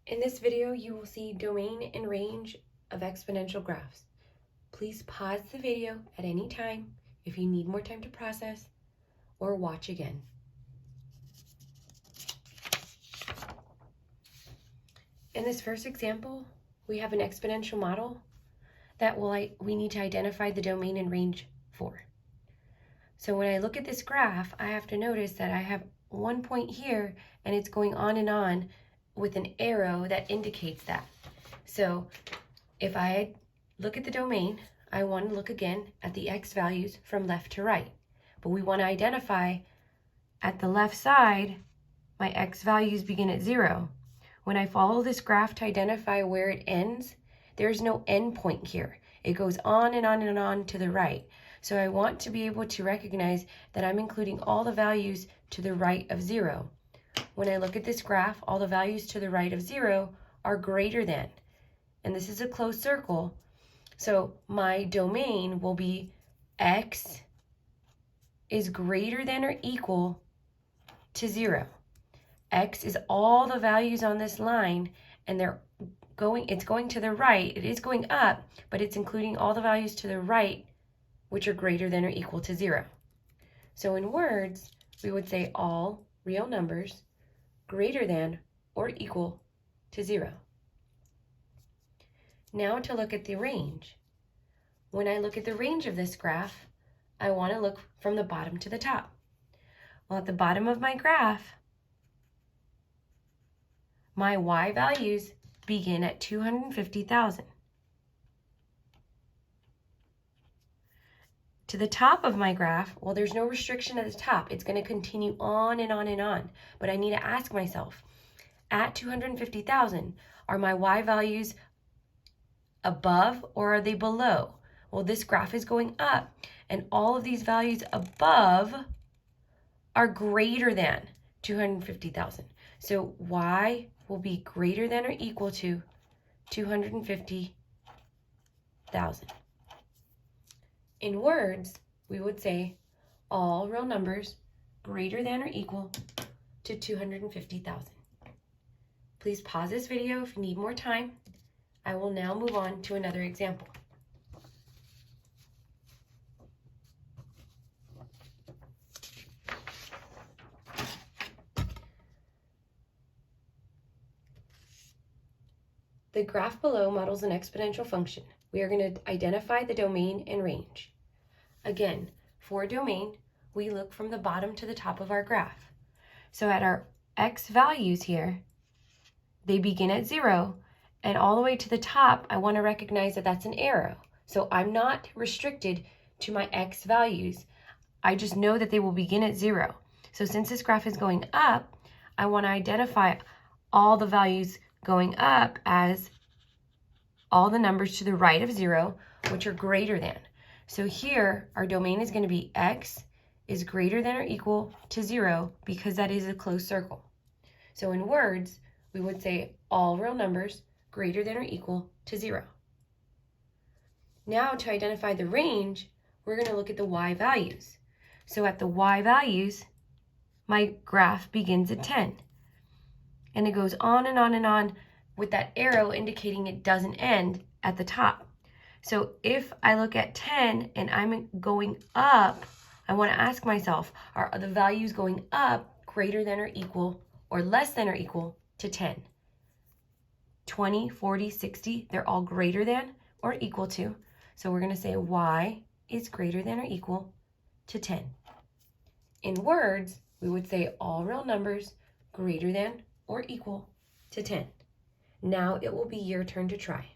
In this video, you will see domain and range of exponential graphs. Please pause the video at any time if you need more time to process or watch again. In this first example, we have an exponential model that we need to identify the domain and range for. So when I look at this graph, I have to notice that I have one point here and it's going on and on with an arrow that indicates that. So if I look at the domain, I want to look again at the x values from left to right. But we want to identify at the left side, my x values begin at 0. When I follow this graph to identify where it ends, there's no end point here. It goes on and on and on to the right. So I want to be able to recognize that I'm including all the values to the right of 0. When I look at this graph, all the values to the right of 0 are greater than. And this is a closed circle. So my domain will be x is greater than or equal to 0. X is all the values on this line, and it's going to the right. It is going up, but it's including all the values to the right, which are greater than or equal to 0. So in words, we would say all real numbers greater than or equal to 0. Now to look at the range. When I look at the range of this graph, I want to look from the bottom to the top. Well, at the bottom of my graph, my y values begin at 250,000. To the top of my graph, well, there's no restriction at the top. It's going to continue on and on and on. But I need to ask myself, at 250,000, are my y values above or are they below? Well, this graph is going up, and all of these values above are greater than 250,000. So y will be greater than or equal to 250,000. In words, we would say all real numbers greater than or equal to 250,000. Please pause this video if you need more time. I will now move on to another example. The graph below models an exponential function. We are going to identify the domain and range. Again, for domain, we look from the bottom to the top of our graph. So at our x values here, they begin at 0, and all the way to the top, I want to recognize that that's an arrow. So I'm not restricted to my x values. I just know that they will begin at 0. So since this graph is going up, I want to identify all the values going up as all the numbers to the right of 0, which are greater than. So here, our domain is going to be x is greater than or equal to 0 because that is a closed circle. So in words, we would say all real numbers greater than or equal to 0. Now to identify the range, we're going to look at the y values. So at the y values, my graph begins at 10. And it goes on and on and on with that arrow indicating it doesn't end at the top. So if I look at 10 and I'm going up, I want to ask myself, are the values going up greater than or equal or less than or equal to 10? 20, 40, 60, they're all greater than or equal to. So we're going to say y is greater than or equal to 10. In words, we would say all real numbers greater than or equal to 10. Now it will be your turn to try.